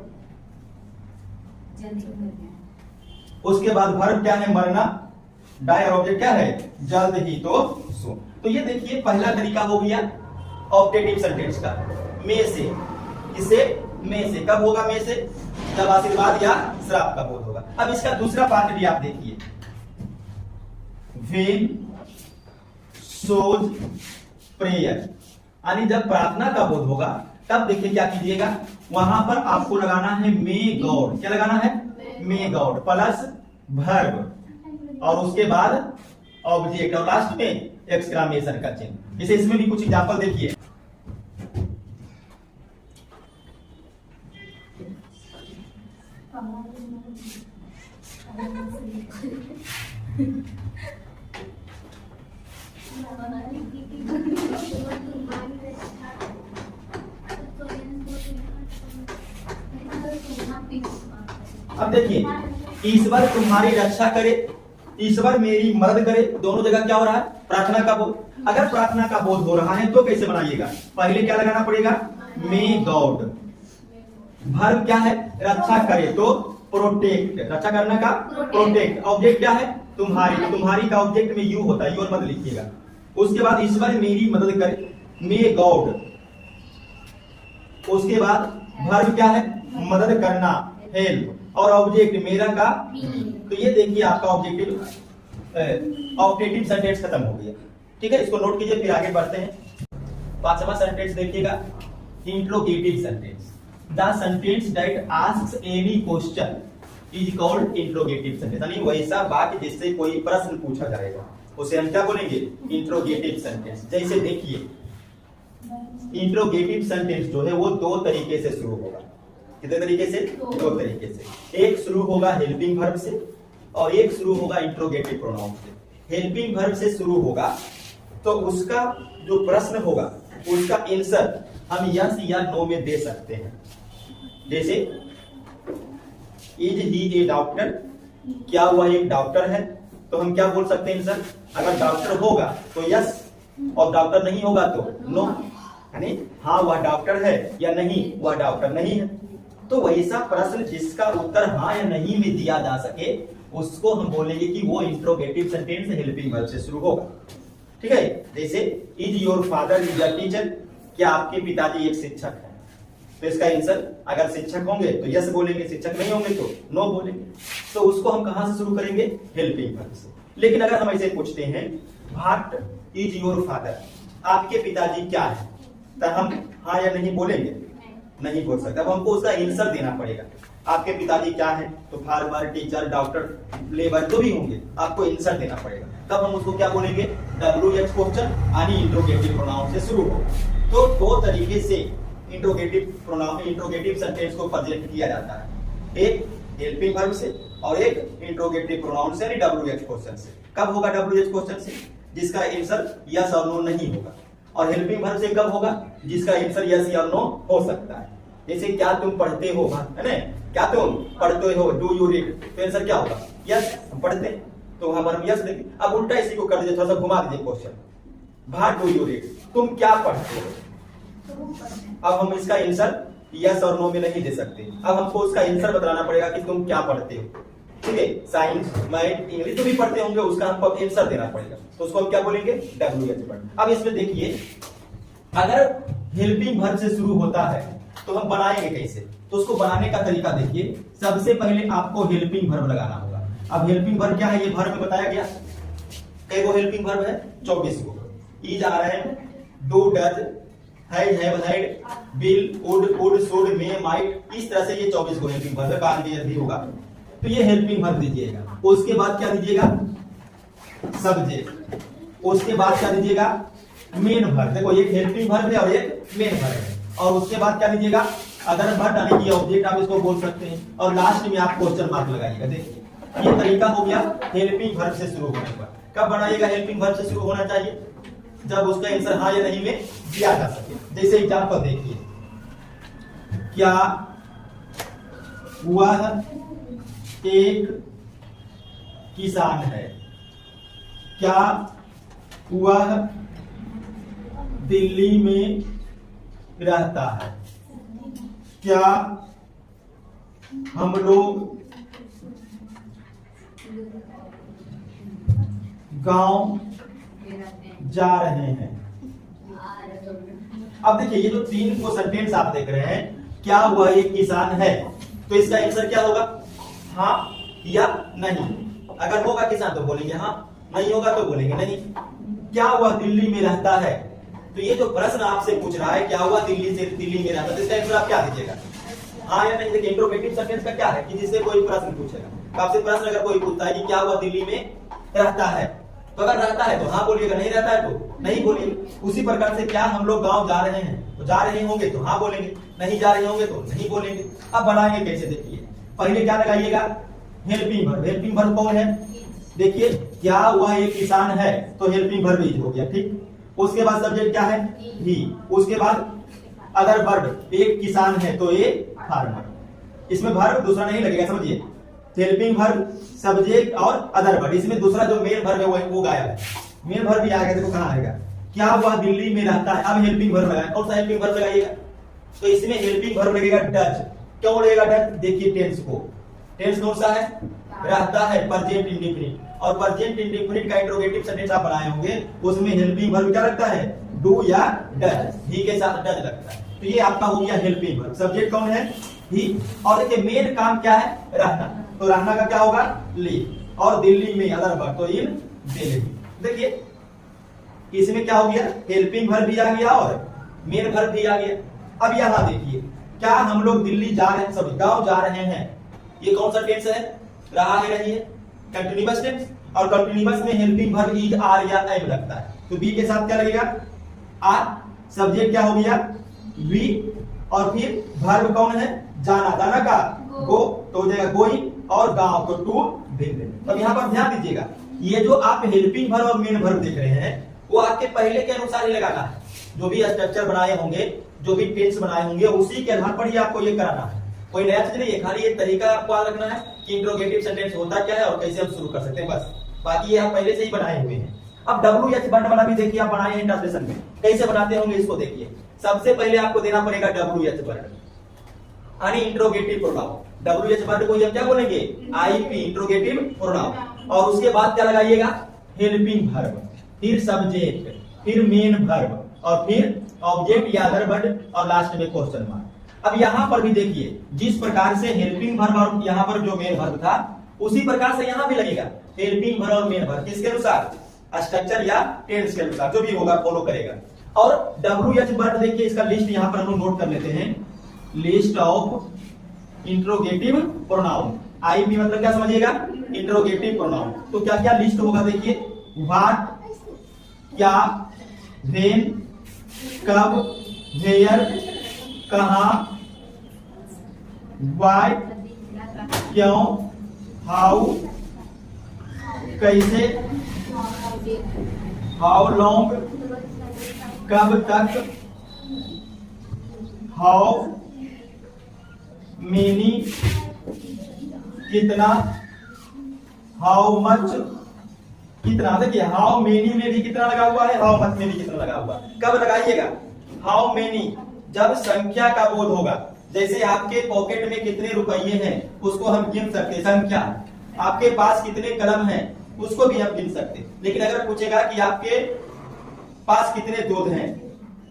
उसके बाद वर्ब क्या है? मरना, डाई, और ऑब्जेक्ट क्या है? जल्द ही, तो सो। तो ये देखिए पहला तरीका हो गया ऑप्टेटिव सेंटेंस का, मे से। किसे? मे से। कब होगा मे से? जब आशीर्वाद या श्राप का बोध होगा। अब इसका दूसरा पार्ट भी आप देखिए, वेन, सोज, प्रेयर, यानी जब प्रार्थना का बोध होगा तब देखिए क्या कीजिएगा, वहां पर आपको लगाना है मे गॉड। क्या लगाना है? मे गॉड प्लस वर्ब, और उसके बाद ऑब्जेक्ट, और लास्ट में एक्सक्लेमेशन का चिन्ह। जैसे इसमें भी कुछ एग्जांपल देखिए, अब देखिए, ईश्वर तुम्हारी रक्षा करे, ईश्वर मेरी मदद करे, दोनों जगह क्या हो रहा है? प्रार्थना का बोध। अगर प्रार्थना का बोध हो रहा है तो कैसे बनाइएगा? पहले क्या लगाना पड़ेगा? May God. वर्ब क्या है? रक्षा करे, तो प्रोटेक्ट, रक्षा करने का प्रोटेक्ट। ऑब्जेक्ट क्या है? तुम्हारी। तुम्हारी का ऑब्जेक्ट में यू होता है, यू और मत लिखिएगा। उसके बाद ईश्वर मेरी मदद करे, मे गॉड। उसके बाद वर्ब क्या है? मदद करना, हेल्प, और ऑब्जेक्ट मेरा का। तो ये देखिए आपका ऑब्जेक्टिव सेंटेंस खत्म हो गया। ठीक है, इसको नोट कीजिए, फिर आगे बढ़ते हैं। पांचवा सेंटेंस देखिएगा, interrogative sentence. The sentence that asks any question is called interrogative sentence. यानी वैसा वाक्य जिससे कोई प्रश्न पूछा जाएगा उसे हम क्या बोलेंगे? Interrogative sentence. जैसे देखिए, इंट्रोगेटिव सेंटेंस जो है वो दो तरीके से शुरू होगा। कितने तरीके से? दो तरीके से। एक शुरू होगा हेल्पिंग वर्ब से, और एक शुरू होगा इंट्रोगेटिव प्रोनाउन से। हेल्पिंग वर्ब से शुरू होगा तो उसका जो प्रश्न होगा उसका आंसर हम यस या नो में दे सकते हैं। जैसे, इज ही ए डॉक्टर? क्या वह एक डॉक्टर है? तो हम क्या बोल सकते हैं सर, अगर डॉक्टर होगा तो यस और डॉक्टर नहीं होगा तो नो, यानी हाँ वह डॉक्टर है या नहीं वह डॉक्टर नहीं है। तो वैसा प्रश्न जिसका उत्तर हाँ या नहीं में दिया जा सके उसको हम बोलेंगे कि वो इंट्रोगेटिव सेंटेंस हेल्पिंग वर्ब से शुरू होगा। ठीक है, जैसे is your father is a teacher, क्या आपके पिताजी एक शिक्षक है, तो इसका आंसर अगर शिक्षक होंगे तो यस बोलेंगे, शिक्षक नहीं होंगे तो नो बोलेंगे। तो उसको हम कहां से शुरू करेंगे, हेल्पिंग वर्ब से। लेकिन अगर हम ऐसे पूछते हैं व्हाट इज योर फादर, आपके पिताजी क्या है, तो हम हाँ या नहीं बोलेंगे, नहीं बोल सकते। अब हमको उसका आंसर देना पड़ेगा, आपके पिताजी क्या है, तो फार्मर, टीचर, डॉक्टर, लेबर जो भी होंगे आपको आंसर देना पड़ेगा। तब हम उसको क्या बोलेंगे, WH क्वेश्चन यानी इंट्रोगेटिव प्रोनाउन से शुरू हो। तो दो तरीके से इंट्रोगेटिव प्रोनाउन, इंट्रोगेटिव सेंटेंस को प्रेजेंट किया जाता है, एक हेल्पिंग वर्ब से और एक इंट्रोगेटिव प्रोनाउन से यानी WH क्वेश्चन से। कब होगा WH क्वेश्चन से, जिसका आंसर यस और नो नहीं होगा, और हेल्पिंग वर्ब से कब होगा, जिसका आंसर यस या नो हो सकता है। जैसे क्या तुम पढ़ते हो, है ना, क्या तुम पढ़ते हो, डू यू रीड, तो आंसर क्या होगा, यस हम पढ़ते हैं, तो वहां पर हम यस देंगे। अब उल्टा इसी को कर दीजिए, थोड़ा सा घुमा दीजिए question, what do you read, तुम क्या पढ़ते हो। अब हम इसका आंसर यस और नो में नहीं दे सकते, अब हमको उसका आंसर बताना पड़ेगा कि तुम क्या पढ़ते हो। ठीक है, साइंस, मैथ, इंग्लिश जो भी पढ़ते होंगे उसका हमको आंसर देना पड़ेगा, तो उसको हम क्या बोलेंगे, WH वर्ड। अब इसमें देखिए अगर हेल्पिंग वर्ब से शुरू होता है तो हम बनाएंगे कैसे, तो उसको बनाने का तरीका देखिए। सबसे पहले आपको हेल्पिंग वर्ब लगाना होगा। अब हेल्पिंग वर्ब क्या है, ये वर्ब में बताया गया, कई वो हेल्पिंग वर्ब है, 24 को। इज आ रहे हैं, do, does, have, had, will, would, should, may, might, इस तरह से ये 24 को हेल्पिंग वर्ब है, बाद में यदि होगा तो ये हेल्पिंग वर्ब दीजिएगा। उसके बाद क्या दीजिएगा, सब्जेक्ट, उसके बाद क्या दीजिएगा, मेन वर्ब। देखो एक हेल्पिंग वर्ब है और एक मेन वर्ब है, और उसके बाद क्या दीजिएगा, अदर वर्ब यानी कि ऑब्जेक्ट आप इसको बोल सकते हैं, और लास्ट में आप क्वेश्चन मार्क लगाइएगा। देखिए ये तरीका हो गया हेल्पिंग वर्ब से शुरू होने का। कब बनाइएगा, हेल्पिंग वर्ब से शुरू होना चाहिए जब उसका आंसर हाँ या नहीं में दिया जा सके। जैसे एग्जांपल देखिए, क्या वह एक किसान है, क्या वह दिल्ली में रहता है, क्या हम लोग गांव जा रहे हैं। अब देखिए ये जो तीन को सेंटेंस आप देख रहे हैं, क्या वह एक किसान है, तो इसका आंसर क्या होगा, हाँ या नहीं। अगर होगा किसान तो बोलेंगे हाँ, नहीं होगा तो बोलेंगे नहीं। क्या वह दिल्ली में रहता है, तो ये जो प्रश्न आपसे पूछ रहा है क्या वह दिल्ली में रहता है, तो इसका आंसर आप क्या दीजिएगा, हाँ या नहीं। देखिए इंट्रोगेटिव सेंटेंस का क्या है कि जिससे कोई प्रश्न पूछेगा, तो आपसे प्रश्न अगर कोई पूछता है कि क्या वह दिल्ली में रहता है, तो अगर रहता है तो हाँ बोलिएगा, नहीं रहता है तो नहीं बोलिएगा। उसी प्रकार से क्या हम लोग गांव जा रहे हैं, तो जा रहे होंगे तो हाँ बोलेंगे, नहीं जा रहे होंगे तो नहीं बोलेंगे। अब बनाएंगे कैसे, देखिए पहले क्या लगाइएगा, हेल्पिंग वर्ब। हेल्पिंग वर्ब कौन है, देखिए क्या वह एक किसान है, तो हेल्पिंग वर्ब इज हो गया, ठीक। उसके बाद सब्जेक्ट क्या है, ही। उसके बाद अदर वर्ब, एक किसान है तो ये फार्मर, इसमें वर्ब दूसरा नहीं लगेगा, समझिए। हेल्पिंग वर्ब, सब्जेक्ट और अदर वर्ब, इसमें दूसरा जो मेन वर्ब है वो गायब है। मेन वर्ब भी आएगा, देखो कहां आएगा, क्या वह दिल्ली में रहता है। अब हेल्पिंग वर्ब लगाए, कौन सा हेल्पिंग वर्ब लगाइएगा, तो इसमें हेल्पिंग वर्ब लगेगा डज। क्यों लगेगा डज, देखिए टेंस को, टेंस कौन सा है, रहता है, प्रेजेंट इंडेफिनिट। और प्रेजेंट इंडेफिनिट का इंट्रोगेटिव सेंटेंस आप बनाए होंगे, उसमें हेल्पिंग वर्ब क्या लगता है, डू या डज, ही के साथ डज लगता है। तो ये आपका हो गया हेल्पिंग वर्ब। सब्जेक्ट कौन है, ही। और देखिए मेन काम क्या है, रहना, तो रहना का क्या होगा, लीव। और दिल्ली में अदर वर्ब, तो इन दिल्ली। देखिए इसमें क्या हो गया, हेल्पिंग वर्ब भी आ गया और मेन वर्ब भी आ गया। अब यहां देखिए, क्या हम लोग दिल्ली जा रहे हैं, सॉरी गांव जा रहे हैं, ये कौन सा टेंस है, रहा है, रही है, कंटिन्यूअस टेंस। और कंटिन्यूअस में हेल्पिंग वर्ब इज, आर या एम लगता है, तो बी के साथ क्या लगेगा, आर। सब्जेक्ट क्या हो गया, वी। और फिर वर्ब कौन है, जाना, जाना का गो, तो हो जाएगा गोइंग। और गांव तो टू विजिट। अब यहाँ पर ध्यान दीजिएगा, ये जो आप हेल्पिंग वर्ब और मेन वर्ब देख रहे हैं वो आपके पहले के अनुसार ही लगाना है। जो भी स्ट्रक्चर बनाए होंगे, जो भी टेंस बनाए होंगे, उसी के आधार पर ही आपको ये कराना है। कोई नया चीज नहीं है, खाली एक तरीका आपको याद रखना है कि इंट्रोगेटिव सेंटेंस होता क्या है और कैसे हम शुरू कर सकते हैं, बस बाकी ये आप पहले से ही बनाए हुए हैं। अब WH वर्ड वाला भी देखिए आप बनाए हैं ट्रांसलेशन में, कैसे बनाते होंगे इसको देखिए। सबसे पहले आपको देना पड़ेगा WH वर्ड, यानी इंट्रोगेटिव प्रोनाउन। WH वर्ड को हम क्या बोलेंगे? IP interrogative pronoun. और उसके बाद क्या लगाइएगा? हेल्पिंग वर्ब, फिर सब्जेक्ट, फिर मेन वर्ब, और फिर ऑब्जेक्ट या अदर वर्ड, और लास्ट में क्वेश्चन मार्क। अब यहाँ पर भी देखिए, जिस प्रकार से हेल्पिंग वर्ब और यहाँ पर जो मेन वर्ब था, उसी प्रकार से यहाँ भी लगेगा हेल्पिंग वर्ब और मेन वर्ब। किसके अनुसार? स्ट्रक्चर या टेंस के अनुसार, जो भी होगा फॉलो करेगा। और WH वर्ड देखिए, इसका लिस्ट यहाँ पर हम नोट कर लेते हैं। List of interrogative pronoun. IP मतलब क्या समझिएगा? Interrogative pronoun. तो क्या क्या लिस्ट होगा देखिए? व्हाट, क्या, व्हेन, कब, वेयर, कहां, व्हाई, क्यों, हाउ, कैसे, हाउ लॉन्ग, कब तक, हाउ मेनी कितना, हाउ मच कितना। देखिए हाउ मेनी में भी कितना लगा हुआ है, हाउ मच में भी कितना लगा हुआ है। कब लगाइएगा? हाउ मेनी जब संख्या का बोध होगा। जैसे आपके पॉकेट में कितने रुपये हैं उसको हम गिन सकते हैं, संख्या। आपके पास कितने कलम हैं उसको भी हम गिन सकते हैं। लेकिन अगर पूछेगा कि आपके पास कितने दूध हैं,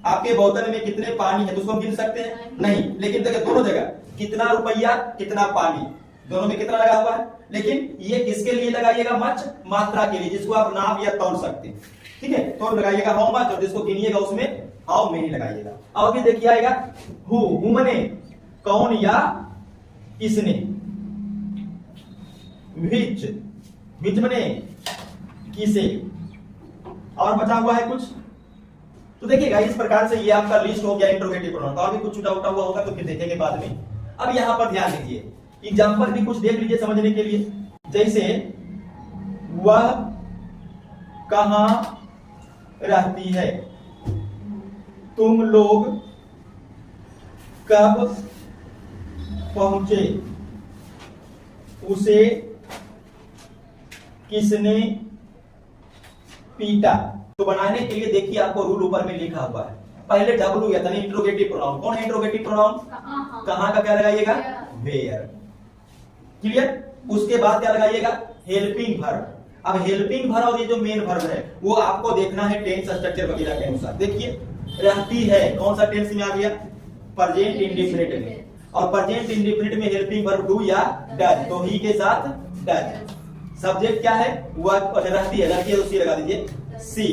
आपके बोतल में कितने पानी है, तो उसको हम गिन सकते हैं? नहीं। लेकिन देखिए दोनों जगह कितना रुपया, कितना पानी, दोनों में कितना लगा हुआ है। लेकिन ये किसके लिए लगाइएगा? मच, मात्रा के लिए, जिसको आप नाप या तौल सकते हैं। ठीक है, तो लगाइएगा हाउ मच, और जिसको गिनिएगा उसमें हाउ मेनी लगाइएगा। और भी देखिए आएगा हु मने कौन या किसने, विच मने किसे। और बचा हुआ है कुछ, तो देखिएगा इस प्रकार से ये आपका लिस्ट हो गया इंट्रोगेटिव प्रोनाउन। और भी कुछ छूटा उठा हुआ होगा तो फिर देखेंगे बाद में। अब यहाँ पर ध्यान दीजिए, एग्जाम्पल भी कुछ देख लीजिए समझने के लिए। जैसे वह कहां रहती है, तुम लोग कब पहुंचे, उसे किसने पीटा। तो बनाने के लिए देखिए आपको रूल ऊपर में लिखा हुआ है। पहले W यानी इंट्रोगेटिव प्रोनाउन। कौन है इंट्रोगेटिव प्रोनाउन? कहां का क्या लगाइएगा? वेयर। क्लियर? उसके बाद क्या लगाइएगा? Helping verb. अब हेल्पिंग वर्ब और ये जो मेन वर्ब है वो आपको देखना है टेंस स्ट्रक्चर वगैरह के अनुसार। देखिए रहती है कौन सा टेंस में आ गया? प्रेजेंट इंडेफिनिट में। और प्रेजेंट इंडेफिनिट में हेल्पिंग वर्ब डू या डज, तो ही के साथ डज। सब्जेक्ट क्या है? वह रहती है, रहती है तो सी लगा दीजिए, सी।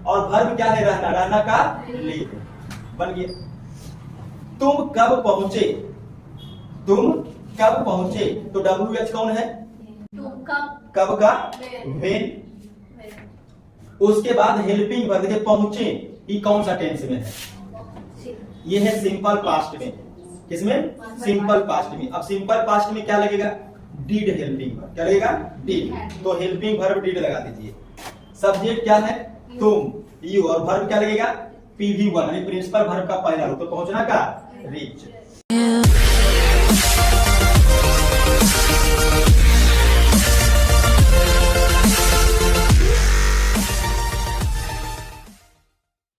और वर्ब क्या है? रहना, रहना का लीव। बन गया। तुम कब पहुंचे, तुम कब पहुंचे, तो WH कौन है? कब का वेन। उसके बाद हेल्पिंग वर्ब देखिए पहुंचे, ये कौन सा टेंस में है? ये है सिंपल पास्ट में। किसमें? सिंपल पास्ट में। अब सिंपल पास्ट में क्या लगेगा? Did helping verb. क्या लगेगा? डिड। तो हेल्पिंग वर्ब डिड लगा दीजिए। सब्जेक्ट क्या है? तुम, यू। और वर्ब क्या लगेगा? PV1 यानी प्रिंसिपल वर्ब का पहला रूप, तो पहुंचना का रीच।